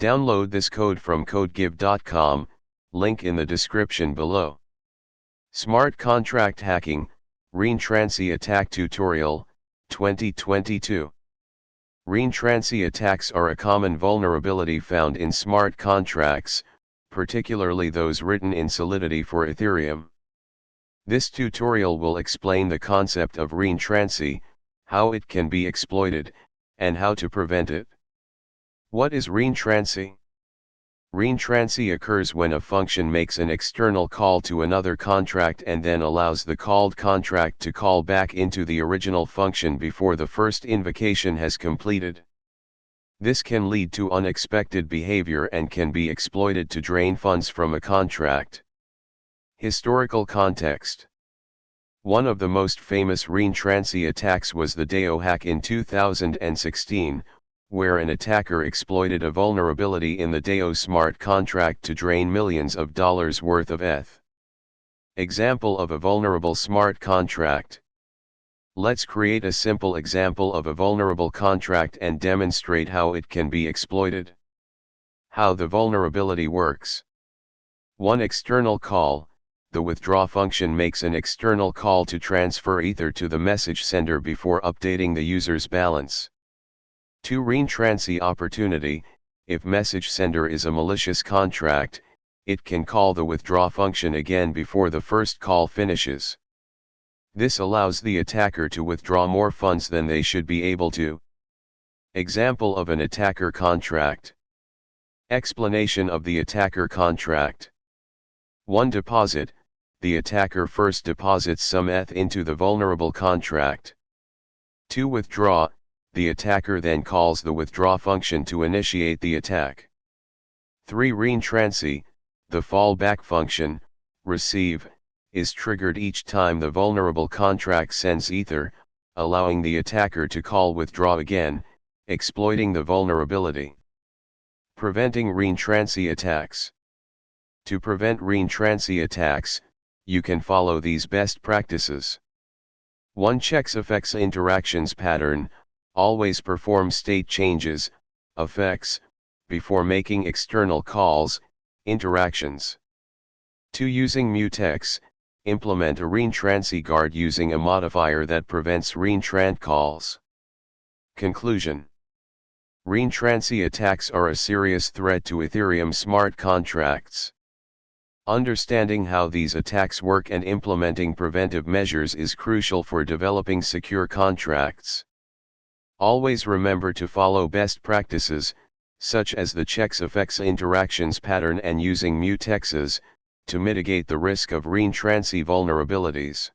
Download this code from codegive.com, link in the description below. Smart Contract Hacking, Reentrancy Attack Tutorial, 2022. Reentrancy attacks are a common vulnerability found in smart contracts, particularly those written in Solidity for Ethereum. This tutorial will explain the concept of reentrancy, how it can be exploited, and how to prevent it. What is reentrancy? Reentrancy occurs when a function makes an external call to another contract and then allows the called contract to call back into the original function before the first invocation has completed. This can lead to unexpected behavior and can be exploited to drain funds from a contract. Historical context. One of the most famous reentrancy attacks was the DAO hack in 2016, where an attacker exploited a vulnerability in the DAO smart contract to drain millions of dollars worth of ETH. Example of a vulnerable smart contract. Let's create a simple example of a vulnerable contract and demonstrate how it can be exploited. How the vulnerability works. One external call. The withdraw function makes an external call to transfer Ether to the message sender before updating the user's balance. 2. Reentrancy opportunity. If message sender is a malicious contract, it can call the withdraw function again before the first call finishes. This allows the attacker to withdraw more funds than they should be able to. Example of an attacker contract. Explanation of the attacker contract. 1. Deposit. The attacker first deposits some ETH into the vulnerable contract. 2. Withdraw. The attacker then calls the withdraw function to initiate the attack. 3. Reentrancy. The fallback function, receive, is triggered each time the vulnerable contract sends Ether, allowing the attacker to call withdraw again, exploiting the vulnerability. Preventing reentrancy attacks. To prevent reentrancy attacks, you can follow these best practices. 1. Checks effects interactions pattern. Always perform state changes, effects, before making external calls, interactions. 2. Using mutex. Implement a reentrancy guard using a modifier that prevents reentrant calls. Conclusion. Reentrancy attacks are a serious threat to Ethereum smart contracts. Understanding how these attacks work and implementing preventive measures is crucial for developing secure contracts. Always remember to follow best practices, such as the checks effects interactions pattern and using mutexes, to mitigate the risk of reentrancy vulnerabilities.